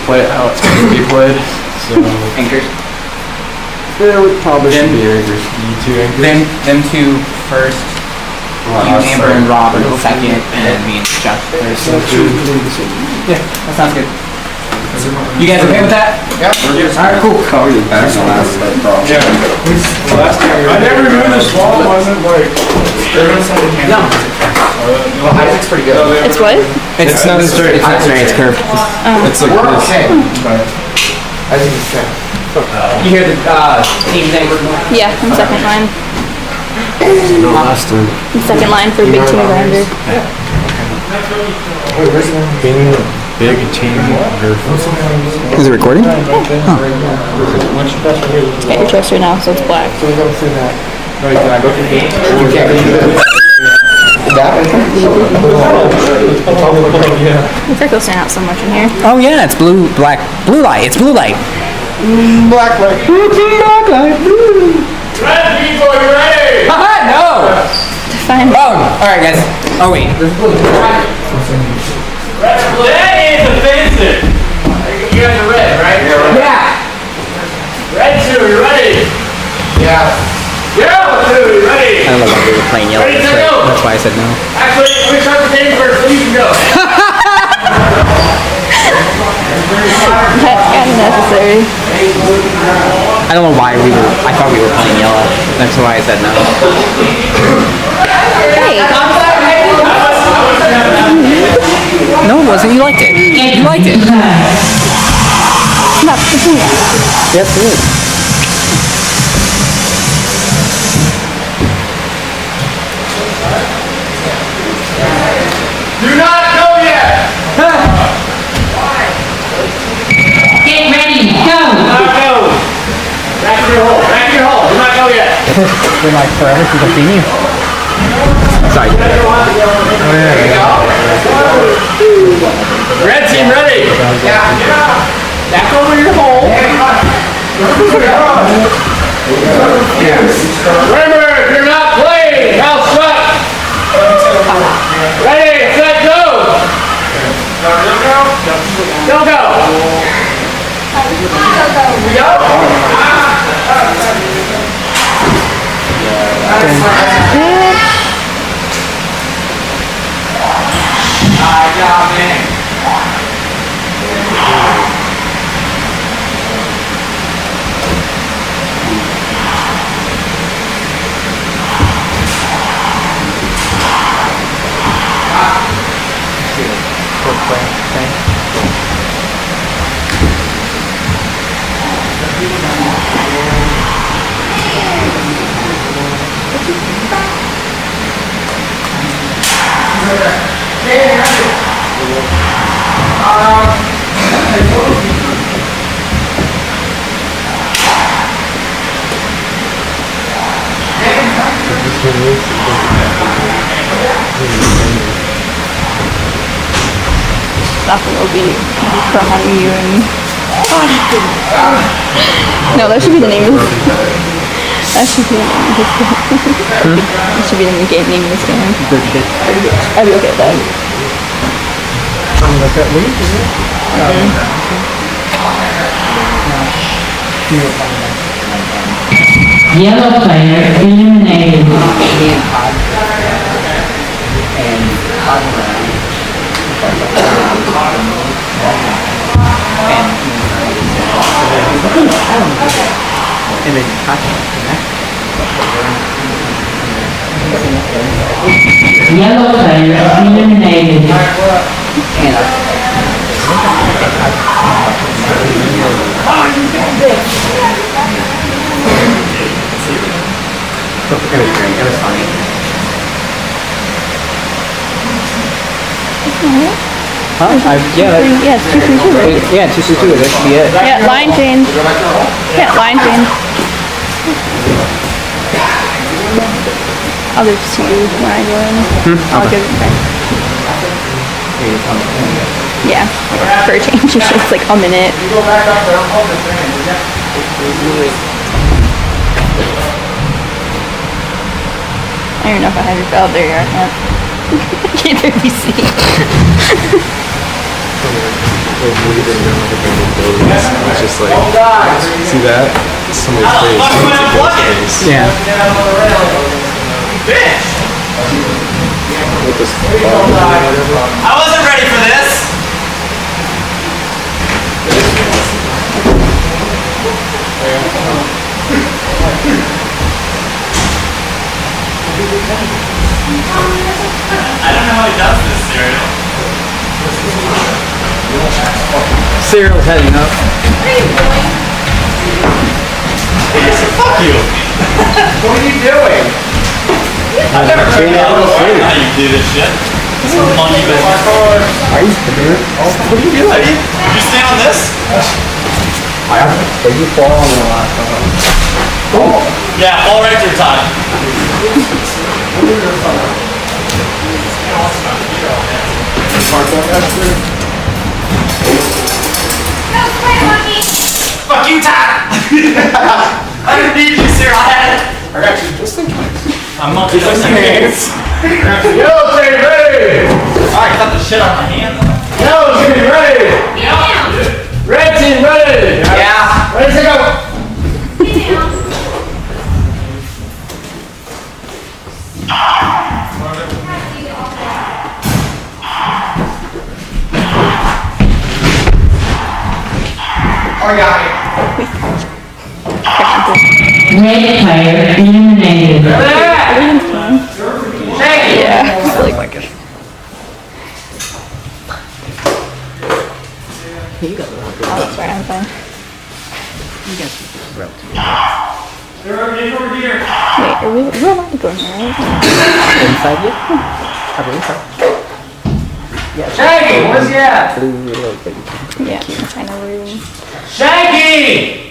play it how it's going to be played. So Anchors. there would probably should be anchors. You 2 anchors. Them two first. You, Amber, and Rob are second, and then me and Jeff third. Yeah, that sounds good. You guys okay with that? Yep. Alright, cool. Probably better than last time. Yeah. Last time I never knew this wall wasn't like. No. Well, Isaac's pretty good. It's what? It's not straight. It's not straight. It's curved. It's like this. Okay. But I think it's good. You hear the team name? Yeah, in second line. No, last time. In second line for big team grinder. Big team. Is it recording? It's got your toaster now, so it's black. Can I go to the game? You can't The freckles stand out so much in here. Oh yeah, it's blue light. It's blue light. Black light. Black light. Red people, you ready? Haha, no! Fine. Oh, alright guys. Oh wait. That is offensive. You guys are red, right? Yeah! Red 2, you ready? Yeah. Yellow 2, you ready? I don't know why we were playing yellow. Ready, set, go. That's why I said no. Actually, let me start the game first so you can go. That's kind of necessary. I don't know why I thought we were playing yellow. That's why I said no. Hey, No, it wasn't. You liked it. You liked it. not the thing. Yes, it is. Do not go yet. Get ready, go! Do not go. Back to your hole. Back to your hole. Do not go yet. Been like forever since I've seen you. Sorry. Red team ready. Back over your hole. Remember, if you're not playing, house shut. Ready, set, go. Don't go. Nothing will be from you and... No, that should be the name of this. That should be the name of this game. That should be the game name of this game. I'd be okay with that. Yellow player eliminated. And then Yellow player eliminated. It was great. It was funny. Huh? Yeah, Yeah, it's 2-3-2, right? yeah, 2-2-2. That should be it. Yeah, line change. Yeah, line change. I'll give it to you when I go in. I'll give it back. Yeah, for a change, it's like a minute. Go back up there. I'll hold this thing, will ya? I don't even know if I have your belt. There you are. Yeah. I can't barely see. It's just like, see that? Somebody's How the face. fuck am I unplugging? Yeah. Bitch! With this I wasn't ready for this! I don't know how he does this, Cereal. Cereal's heading up. Fuck you! What are you doing? I've never heard that before. How you do this shit? This is monkey business. Are you kidding? What are you doing? You stay on this? Did you fall on the last one? Yeah, fall right through time. Fuck you, Todd! I didn't need you, sir. I had it. I got you just in case. I'm monkey just in case. Yo, stay ready! I cut the shit out of my hand. Yo, stay ready! Yeah. Red team ready! Yeah. Ready to go! I got it. Red player eliminated. Yeah. Like, oh, sorry, I'm fine. They're over here. Wait, we're allowed to go in there, right? Inside you? I believe so. Shaggy, where's he at? Yeah, I know where you Shaggy!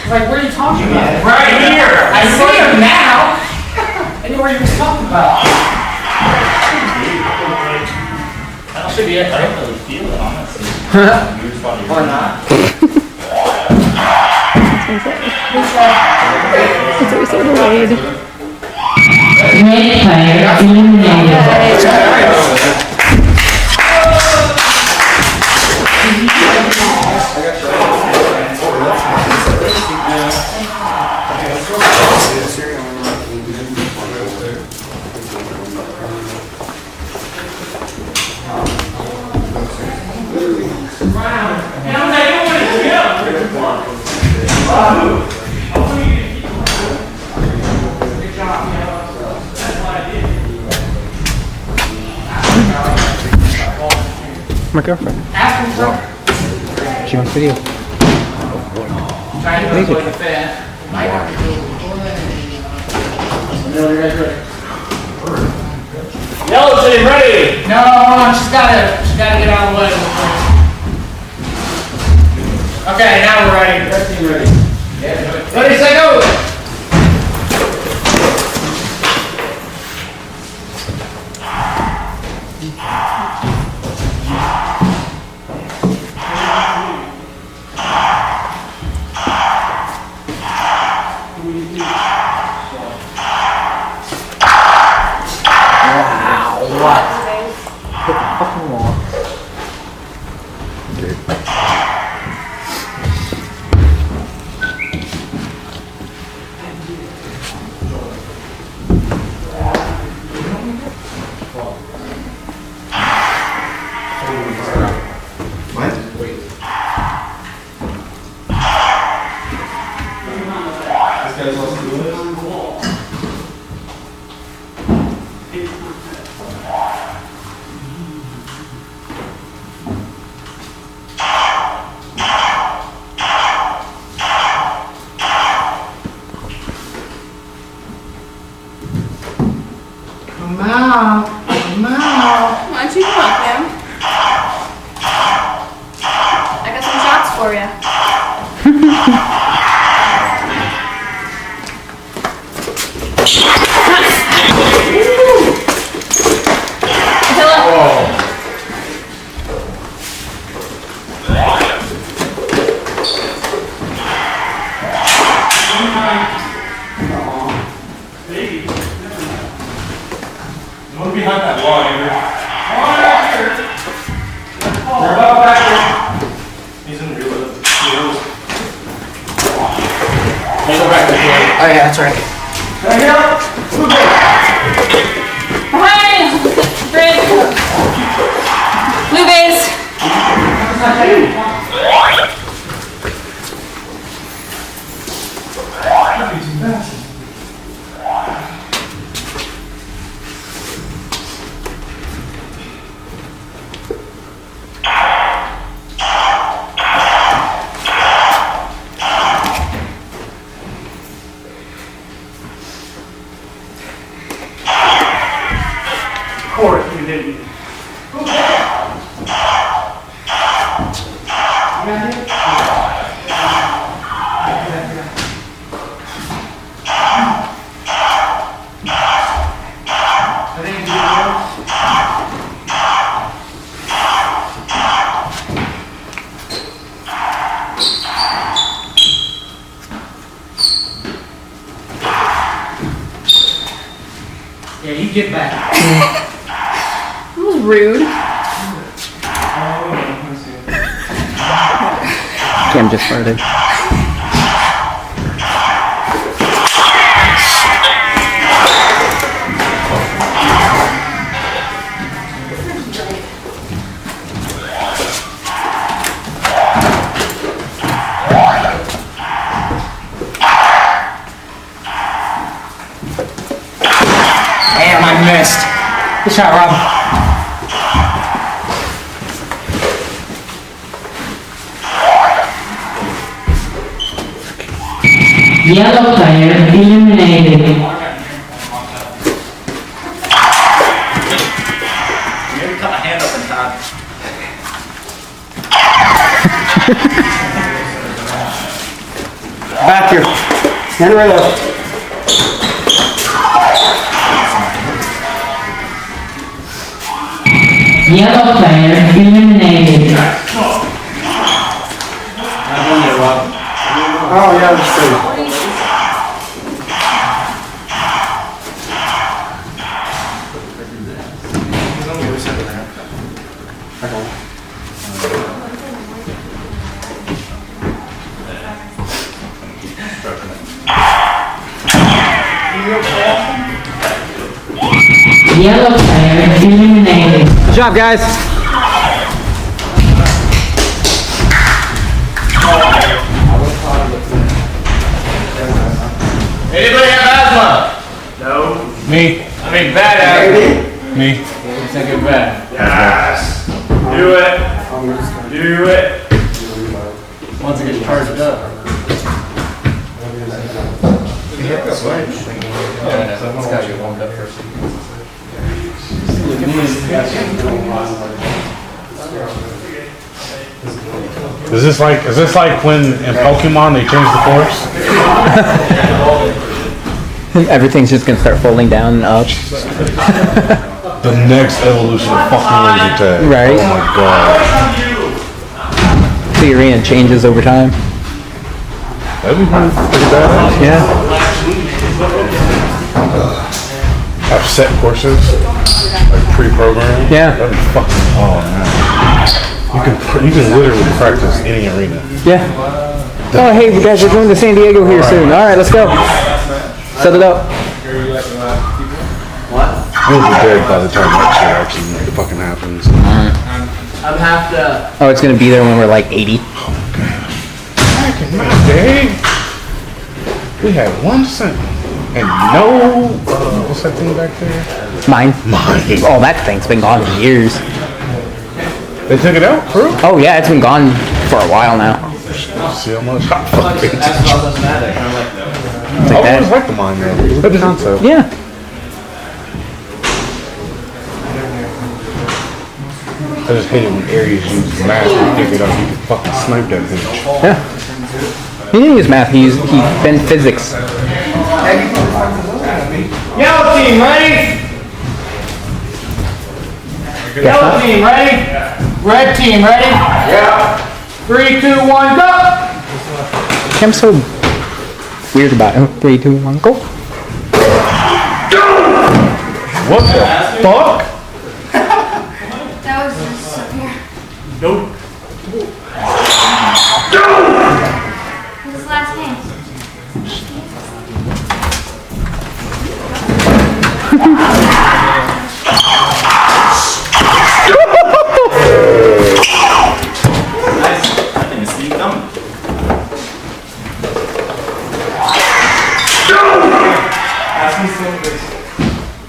Like, what are you talking about? Right here! I see him now! I know what he was talking about. That should be it. I don't really feel it, honestly. Or not. It's always so delayed. Red player eliminated. My girlfriend. She wants video. Trying to Make go it. to the fan. Yellow team, ready! No, hold on, she's gotta get out of the way. Okay, now we're ready. Red team ready. Ready, set, go! Come out. Come out. Why don't you come up, ma'am? I got some shots for you. Look behind that wall, Amber. He's in the real life. Hey, go back there. Oh yeah, that's right. Behind! Red. Blue base. Of course you didn't. Yeah, you get back. That was rude. Cam just farted. Damn, I missed. Good shot, Rob. Yellow player eliminated. Maybe cut my hand up in time. Back here. Hand right up. Yellow player eliminated. Oh, yeah, that's true. Yellow player eliminated. Good job, guys. Anybody have asthma? No. Me. I mean bad asthma. Me. Second bad. Yes. Do it. Do it. Once it gets charged up. Hit the switch. Yeah, it's got you warmed up first. Is this like when in Pokemon they changed the course? Everything's just gonna start folding down and up. The next evolution of fucking laser tag. Right. Oh my god. The arena changes over time. That'd be pretty badass. Yeah. Have set courses, like pre-programmed. Yeah. That'd be fucking, oh man. You can literally practice any arena. Yeah. Oh, hey, you guys are going to San Diego here soon. All right, let's go. Set it up. You'll be dead by the time that shit actually fucking happens. I'm half the. Oh, it's gonna be there when we're like 80. Back in my day, we had 1 cent and no, what's that thing back there? Mine. Mine. Oh, that thing's been gone for years. They took it out, bro? Oh yeah, it's been gone for a while now. See how much hot fuck vintage. It's I like always that. liked the mine though. It was a good concept. Yeah. I just hate it when Aries uses math and pick it up. You can fucking snipe that bitch. Yeah. He didn't use math, he bent physics. Yellow team, ready? Yellow team, ready? Red team, ready? Yeah. 3, 2, 1, go! I'm so weird about it. 3, 2, 1, go. What the fuck? That was just severe. Nope. This is last game.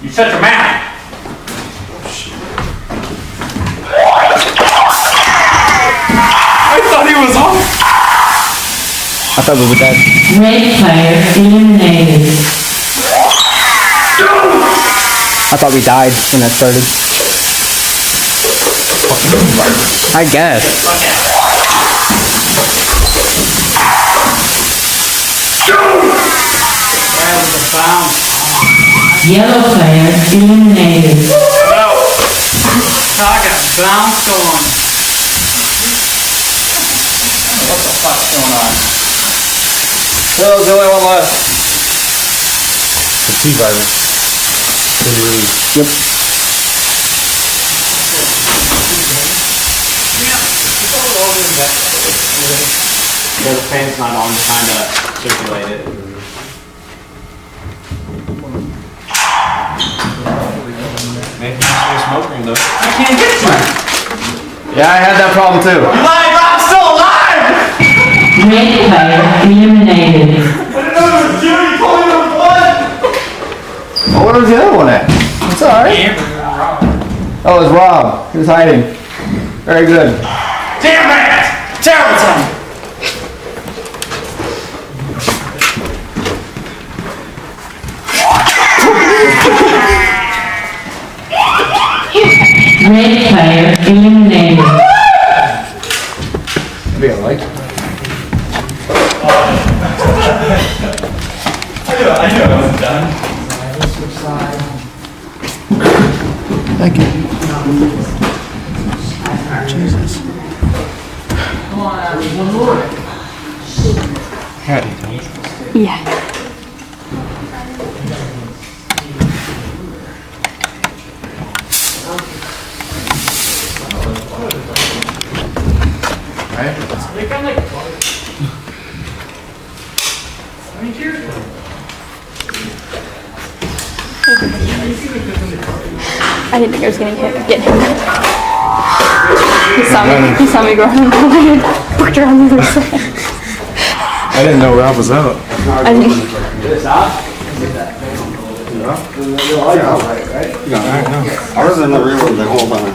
You shut your mouth. I thought he was off. I thought we were dead. Red player eliminated. I thought we died when that started. I guess. Yellow player eliminated. I got bounced on. What the fuck's going on? Phil's the only one left. The T-virus. Yep. Yeah, the fan's not on, trying to circulate it. Maybe it's smoking though. I can't get to him. Yeah, I had that problem too. Alive, I'm still alive! Red player eliminated. Oh, where was the other one at? It's alright. Oh, it was Rob. He was hiding. Very good. Damn it! Terrible time. Red player eliminated. Maybe I like it. I knew I wasn't done. Thank you. Jesus. Yeah. I didn't think I was gonna get him. He saw me go around and pushed her on the other side. I didn't know Rob was out. I didn't. I was in the room the whole time.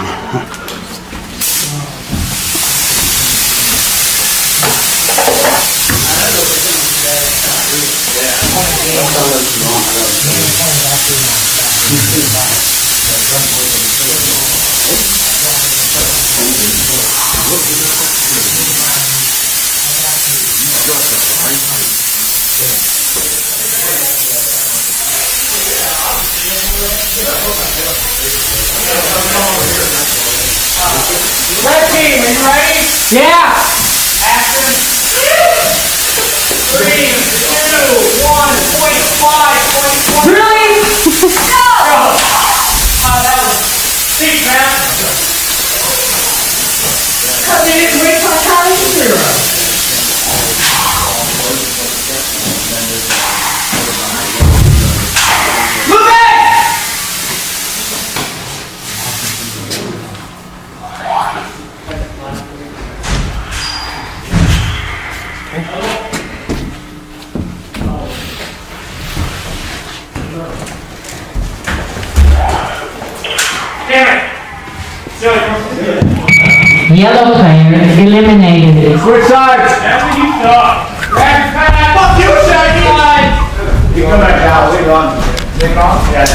Red team, are you ready? Yeah! Action. 3, 2, 1, 0.5, 0.1. Really? That was deep, man. They didn't wait till I got it. Move it! Damn it. Yellow player eliminated. Switch sides. That's what you thought. Red, fuck you, Shaggy! You come back now. Leave it on. Leave it on? Yeah.